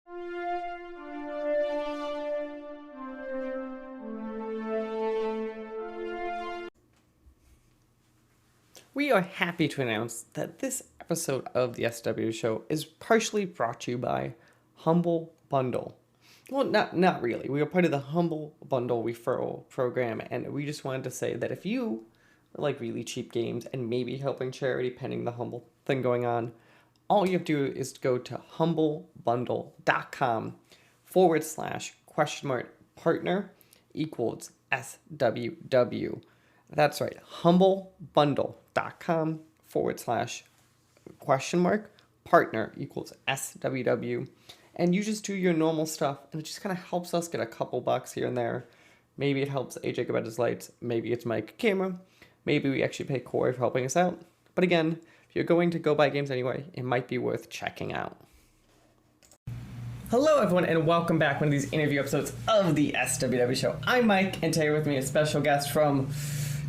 We are happy to announce that this episode of the SWW show is partially brought to you by Humble Bundle. Well, not really. We are part of the Humble Bundle referral program, and we just wanted to say that if you like really cheap games and maybe helping charity pending the Humble thing going on, all you have to do is go to humblebundle.com/partner equals SWW. That's right, humblebundle.com/partner equals SWW. And you just do your normal stuff, and it just kind of helps us get a couple bucks here and there. Maybe it helps AJ get his lights, maybe it's Mike camera, maybe we actually pay Corey for helping us out. But again, if you're going to go buy games anyway, it might be worth checking out. Hello everyone, and welcome back to one of these interview episodes of the SWW show. I'm Mike, and today with me a special guest from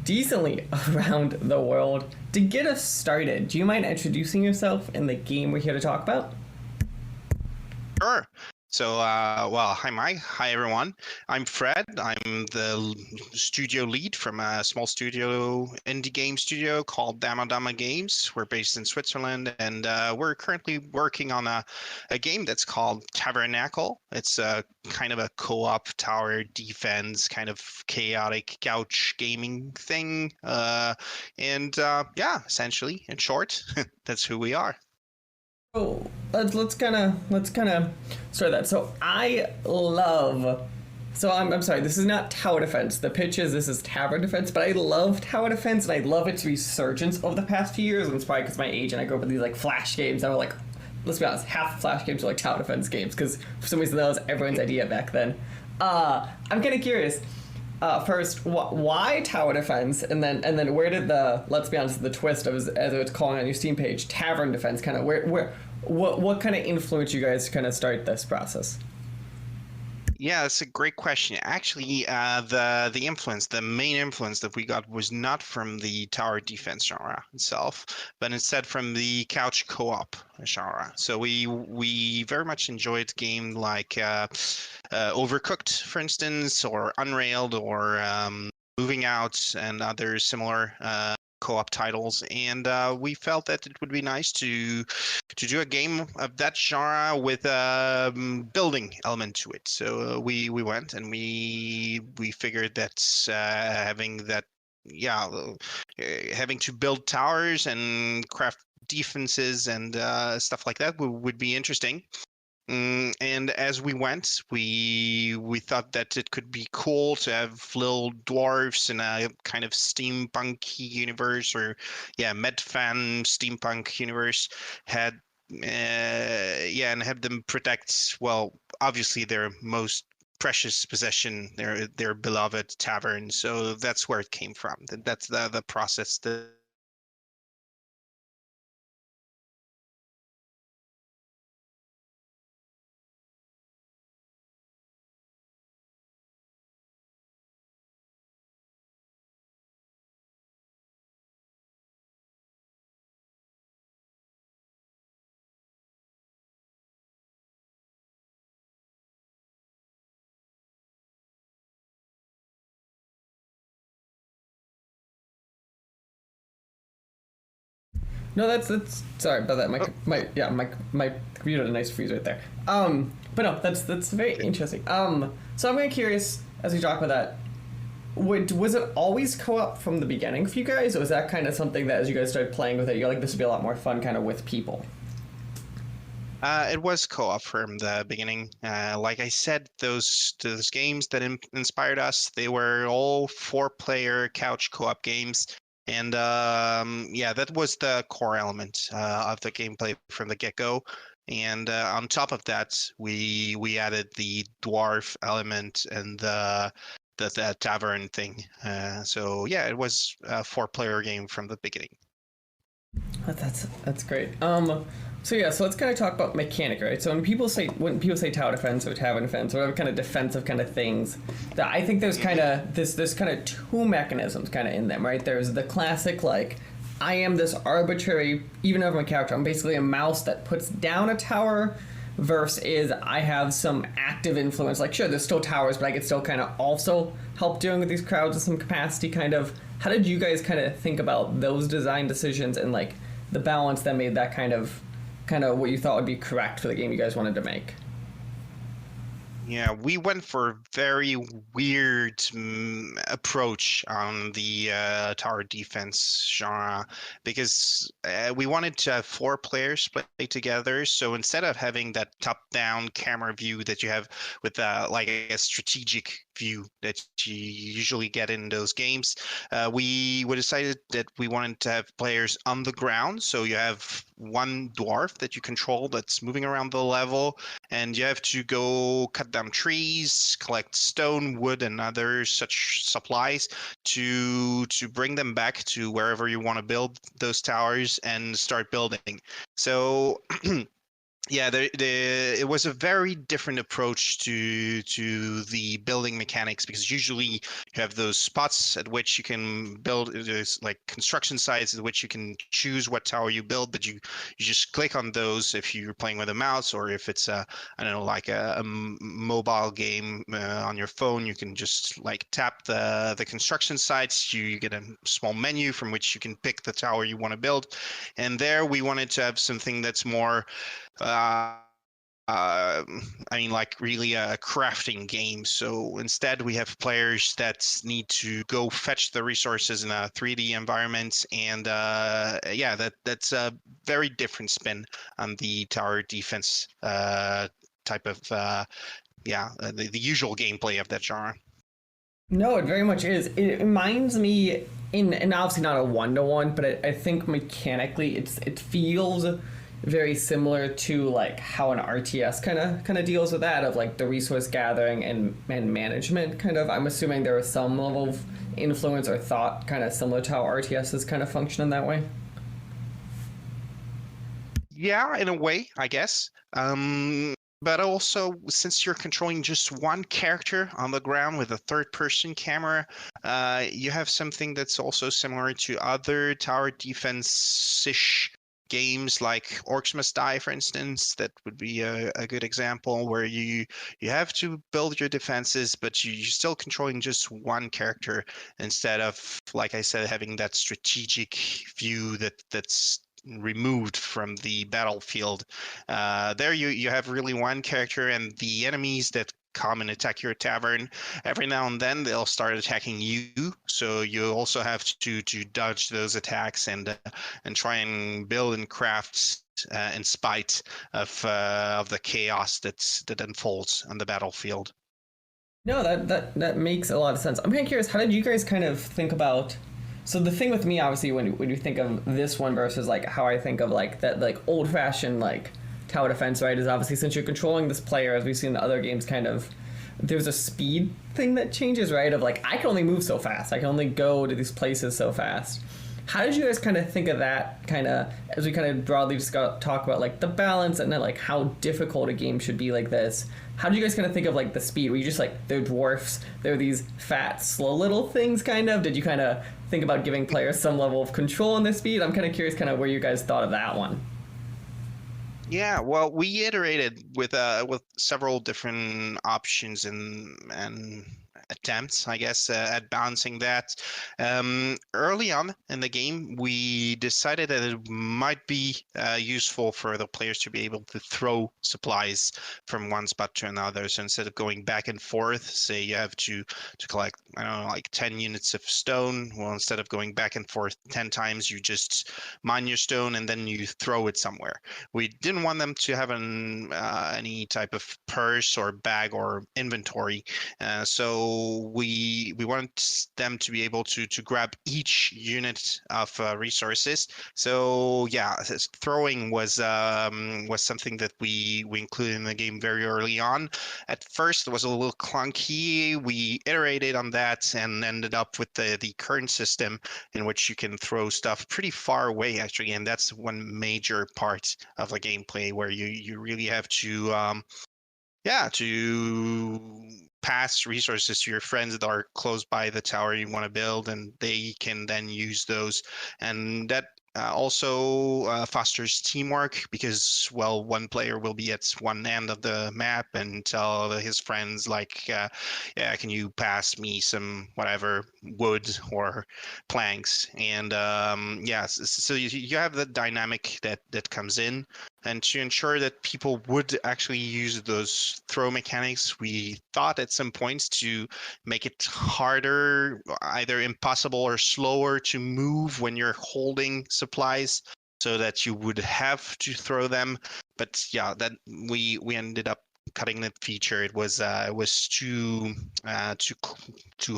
decently around the world. To get us started, do you mind introducing yourself and the game we're here to talk about? Sure. So, hi Mike. Hi everyone. I'm Fred. I'm the studio lead from a small studio, indie game studio called Dama Games. We're based in Switzerland, and we're currently working on a game that's called Tavernacle. It's a kind of a co-op tower defense, kind of chaotic couch gaming thing. Essentially, in short, that's who we are. So let's kind of start that. So I'm sorry, this is not tower defense. The pitch is this is tavern defense, but I love tower defense, and I love its resurgence over the past few years. And it's probably because my age and I grew up with these like flash games that were like, let's be honest, half the flash games are like tower defense games because for some reason that was everyone's idea back then. I'm kind of curious. First, why tower defense, and then where did the, let's be honest, the twist of, as it's calling on your Steam page, tavern defense, kind of what kind of influenced you guys to kind of start this process? Yeah, that's a great question. Actually, the main influence that we got was not from the tower defense genre itself, but instead from the couch co-op genre. So we very much enjoyed game like Overcooked, for instance, or Unrailed, or Moving Out, and other similar co-op titles, and we felt that it would be nice to do a game of that genre with a building element to it. So we went and we figured that having to build towers and craft defenses and stuff like that would be interesting. And as we went, we thought that it could be cool to have little dwarves in a kind of steampunk universe, or medfan steampunk universe, and have them protect, well, obviously their most precious possession, their beloved tavern. So that's where it came from. That's the process. No, that's sorry about that. My computer had a nice freeze right there. But no, that's very interesting. So I'm kind of curious as we talk about that. Was it always co-op from the beginning for you guys, or was that kind of something that as you guys started playing with it, you're like, this would be a lot more fun kind of with people? It was co-op from the beginning. Like I said, those games that inspired us, they were all 4-player couch co-op games. And that was the core element of the gameplay from the get-go. And on top of that, we added the dwarf element and the tavern thing. It was a 4-player game from the beginning. That's great. So let's kind of talk about mechanic, right? So when people say tower defense or tavern defense or whatever kind of defensive kind of things, that I think there's kind of this kind of two mechanisms kind of in them, right? There's the classic like, I am this arbitrary, even over my character, I'm basically a mouse that puts down a tower versus is I have some active influence. Like, sure, there's still towers, but I could still kind of also help dealing with these crowds in some capacity. Kind of, how did you guys kind of think about those design decisions and like the balance that made that kind of what you thought would be correct for the game you guys wanted to make? Yeah, we went for a very weird approach on the tower defense genre because we wanted to have four players play together. So instead of having that top-down camera view that you have with like a strategic view that you usually get in those games, we decided that we wanted to have players on the ground. So you have one dwarf that you control that's moving around the level, and you have to go cut down trees, collect stone, wood, and other such supplies to bring them back to wherever you want to build those towers and start building. So yeah, it was a very different approach to the building mechanics because usually you have those spots at which you can build. There's like construction sites at which you can choose what tower you build, but you just click on those if you're playing with a mouse, or if it's I don't know, like a mobile game on your phone, you can just like tap the construction sites. You get a small menu from which you can pick the tower you want to build, and there we wanted to have something that's more uh, I mean, like really a crafting game. So instead, we have players that need to go fetch the resources in a 3D environment, and yeah, that's a very different spin on the tower defense type of the usual gameplay of that genre. No, it very much is. It reminds me in, and obviously not a one to one, but I think mechanically it feels very similar to like how an RTS kind of deals with that of like the resource gathering and management kind of. I'm assuming there is some level of influence or thought kind of similar to how RTSs kind of function in that way. Yeah, in a way, I guess. But also, since you're controlling just one character on the ground with a third-person camera, you have something that's also similar to other tower defense-ish games like Orcs Must Die, for instance. That would be a good example where you have to build your defenses, but you're still controlling just one character instead of, like I said, having that strategic view that's removed from the battlefield. There you have really one character, and the enemies that come and attack your tavern every now and then they'll start attacking you. So you also have to dodge those attacks and try and build and craft in spite of the chaos that unfolds on the battlefield. No, that makes a lot of sense. I'm kind of curious, how did you guys kind of think about? So the thing with me, obviously, when you think of this one versus like how I think of like that like old fashioned like tower defense, right? Is obviously since you're controlling this player, as we've seen in the other games, kind of there's a speed thing that changes, right? Of like I can only move so fast, I can only go to these places so fast. How did you guys kind of think of that kind of as we kind of broadly just got talk about like the balance and then like how difficult a game should be like this? How do you guys kind of think of like the speed? Were you just like they're dwarfs, they're these fat, slow little things kind of? Did you kind of think about giving players some level of control in their speed? I'm kind of curious kind of where you guys thought of that one. Yeah, well, we iterated with several different options and attempts, I guess, at balancing that. Early on in the game, we decided that it might be useful for the players to be able to throw supplies from one spot to another. So instead of going back and forth, say you have to collect, I don't know, like 10 units of stone. Well, instead of going back and forth 10 times, you just mine your stone and then you throw it somewhere. We didn't want them to have any type of purse or bag or inventory, so we want them to be able to grab each unit of resources. So yeah, throwing was something that we included in the game very early on. At first, it was a little clunky. We iterated on that and ended up with the current system in which you can throw stuff pretty far away, actually, and that's one major part of the gameplay where you really have to to pass resources to your friends that are close by the tower you want to build, and they can then use those. And that also fosters teamwork because, well, one player will be at one end of the map and tell his friends like, yeah, can you pass me some whatever wood or planks? And so you have the dynamic that comes in. And to ensure that people would actually use those throw mechanics, we thought at some points to make it harder, either impossible or slower to move when you're holding supplies, so that you would have to throw them. But yeah, that we ended up cutting that feature. It was too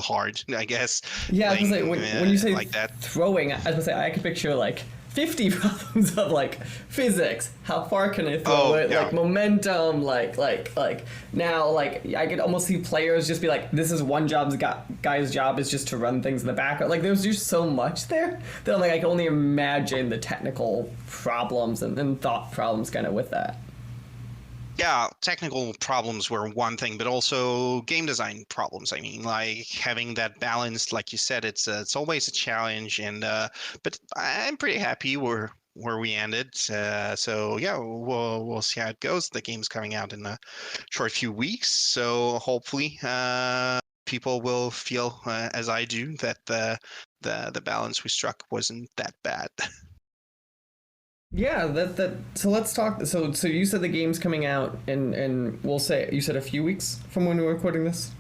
hard, I guess, Yeah, I was gonna say playing when you say like that. throwing, I was gonna say I could picture like 50 problems of like physics. How far can I throw Oh it? yeah. Like momentum. Like now, like I could almost see players just be like, "This is one guy's job is just to run things in the background." Like there's just so much there that I'm like I can only imagine the technical problems and thought problems kind of with that. Yeah, technical problems were one thing, but also game design problems. I mean, like having that balance, like you said, it's always a challenge. And but I'm pretty happy where we ended. So yeah, we'll see how it goes. The game's coming out in a short few weeks, so hopefully people will feel as I do that the balance we struck wasn't that bad. Yeah, that so let's talk so you said the game's coming out in we'll say you said a few weeks from when we were recording this?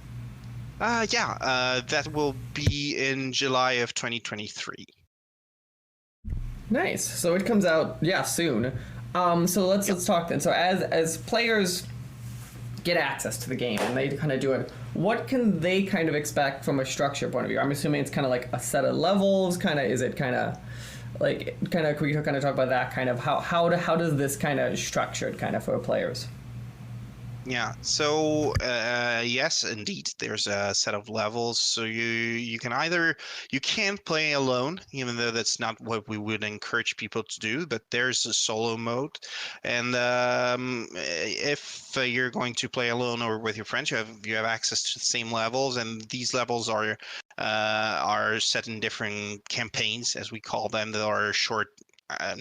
Yeah, that will be in July of 2023. Nice. So it comes out yeah, soon. So let's talk then. So as players get access to the game and they kind of do it, what can they kind of expect from a structure point of view? I'm assuming it's kind of like a set of levels, kind of is it kind of like kind of can we kind of talk about that kind of how does this kind of structured kind of for players? Yeah, so yes, indeed, there's a set of levels. So you can either you can play alone, even though that's not what we would encourage people to do. But there's a solo mode, and if you're going to play alone or with your friends, you have access to the same levels, and these levels are set in different campaigns, as we call them, that are short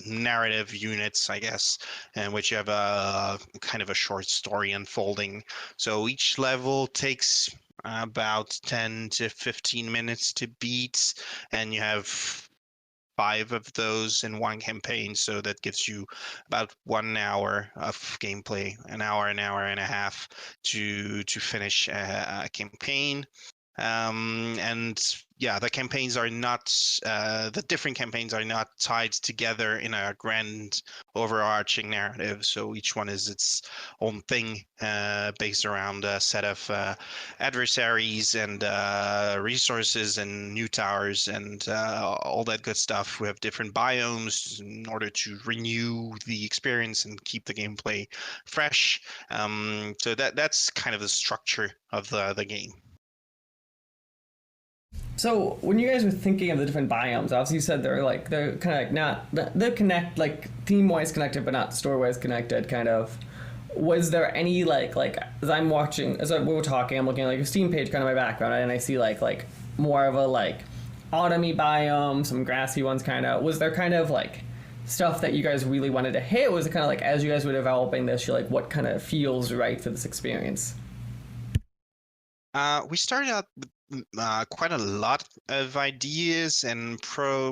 narrative units, I guess, in which you have a kind of a short story unfolding. So each level takes about 10 to 15 minutes to beat, and you have five of those in one campaign. So that gives you about 1 hour of gameplay, an hour and a half to finish a campaign. And yeah, the different campaigns are not tied together in a grand overarching narrative. So each one is its own thing, based around a set of adversaries and resources and new towers and all that good stuff. We have different biomes in order to renew the experience and keep the gameplay fresh. So that's kind of the structure of the game. So when you guys were thinking of the different biomes, obviously you said they're kind of like not they're connect like theme wise connected but not story wise connected kind of. Was there any like as I'm watching as we were talking, I'm looking at like a Steam page kind of my background and I see like more of a like autumny biome, some grassy ones kind of. Was there kind of like stuff that you guys really wanted to hit? Was it kind of like as you guys were developing this, you're like what kind of feels right for this experience? We started out with quite a lot of ideas and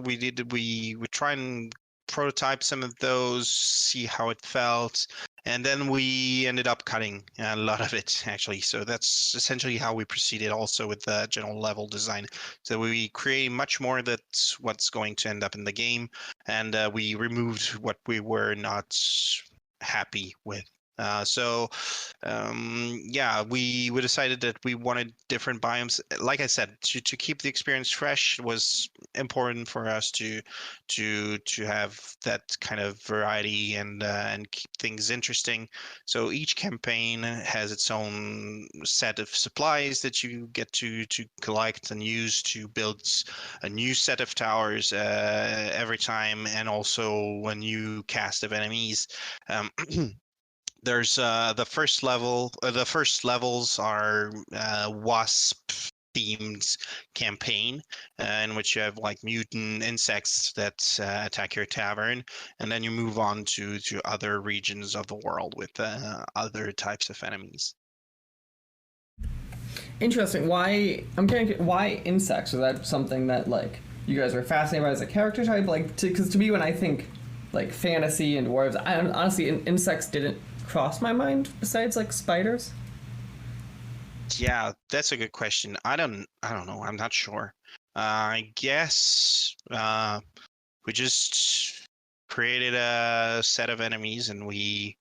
we try and prototype some of those, see how it felt, and then we ended up cutting a lot of it actually. So that's essentially how we proceeded also with the general level design. So we create much more that's what's going to end up in the game, and we removed what we were not happy with. Yeah, we decided that we wanted different biomes. Like I said, to keep the experience fresh was important for us to have that kind of variety and keep things interesting. So each campaign has its own set of supplies that you get to collect and use to build a new set of towers every time, and also a new cast of enemies. Um, There's the first levels are wasp themed campaign in which you have like mutant insects that attack your tavern, and then you move on to other regions of the world with other types of enemies. Interesting. Why? I'm kind of why insects? Was that something that like you guys were fascinated by as a character type? Like, because to me, when I think like fantasy and dwarves, I honestly insects didn't cross my mind. Besides like spiders. Yeah, that's a good question. I don't know. I'm not sure. I guess we just created a set of enemies, and we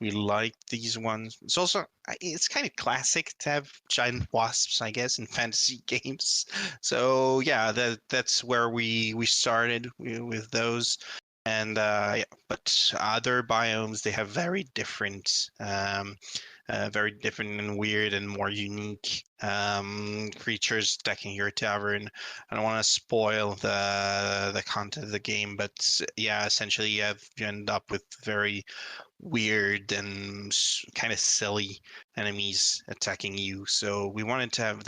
like these ones. It's also it's kind of classic to have giant wasps, I guess, in fantasy games. So yeah, that's where we started with those. And yeah, but other biomes, they have very different and weird and more unique creatures attacking your tavern. I don't want to spoil the content of the game, but yeah, essentially you end up with very weird and kind of silly enemies attacking you. So we wanted to have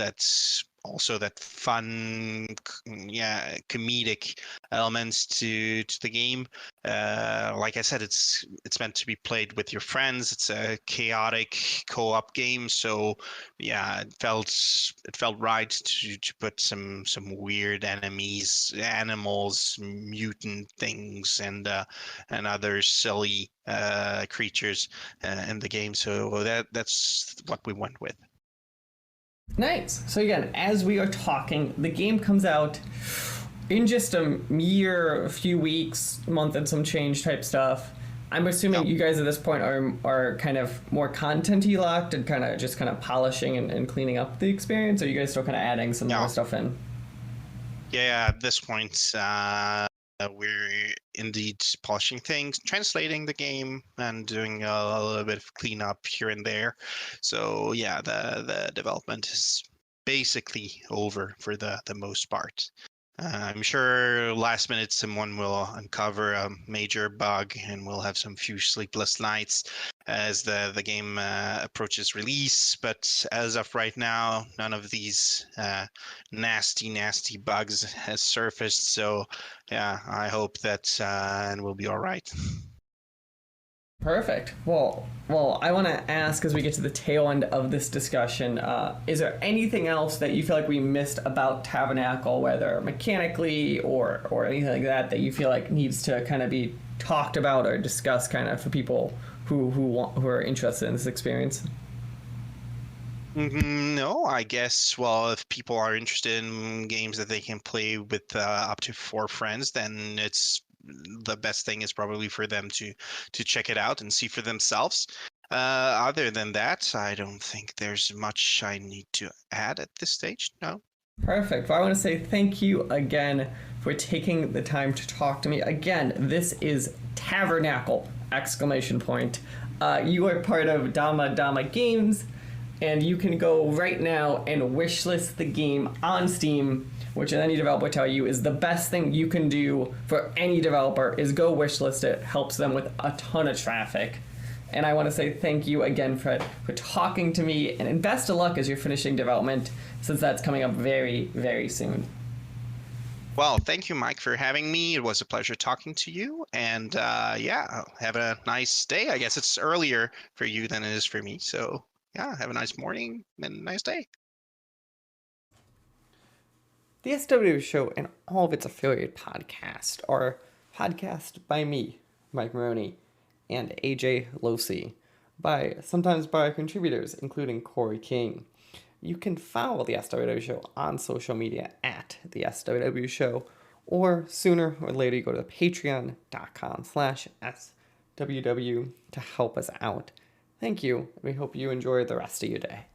also that fun, yeah, comedic elements to the game. Like I said, it's meant to be played with your friends. It's a chaotic co-op game, so yeah, it felt right to put some weird enemies, animals, mutant things, and other silly creatures in the game. So that's what we went with. Nice. So again, as we are talking, the game comes out in just a few weeks, month and some change type stuff. I'm assuming Yep. you guys at this point are kind of more content-y locked and kind of polishing and cleaning up the experience, or are you guys still kind of adding some more Yeah. stuff in? Yeah, at this point, we're indeed polishing things, translating the game, and doing a little bit of cleanup here and there. So yeah, the development is basically over for the most part. I'm sure last minute someone will uncover a major bug, and we'll have some few sleepless nights as the game approaches release. But as of right now, none of these nasty bugs has surfaced. So yeah, I hope that and we'll be all right. Perfect. Well, I want to ask as we get to the tail end of this discussion, is there anything else that you feel like we missed about Tabernacle, whether mechanically or anything like that, that you feel like needs to kind of be talked about or discussed, kind of for people who are interested in this experience? No, I guess, well, if people are interested in games that they can play with up to four friends, then it's the best thing is probably for them to check it out and see for themselves. Other than that, I don't think there's much I need to add at this stage. No. Perfect. Well, I want to say thank you again for taking the time to talk to me. Again, this is Tavernacle! Exclamation point. You are part of Dama Dama Games, and you can go right now and wishlist the game on Steam, which any developer tell you is the best thing you can do for any developer is go wishlist it. Helps them with a ton of traffic. And I want to say thank you again, Fred, for talking to me, and best of luck as you're finishing development, since that's coming up very, very soon. Well, thank you, Mike, for having me. It was a pleasure talking to you. And yeah, have a nice day. I guess it's earlier for you than it is for me. So yeah, have a nice morning and a nice day. The SWW show and all of its affiliate podcasts are podcast by me, Mike Maroney, and AJ Losi, sometimes by contributors, including Corey King. You can follow the SWW show on social media at the SWW show, or sooner or later you go to patreon.com/SWW to help us out. Thank you. We hope you enjoy the rest of your day.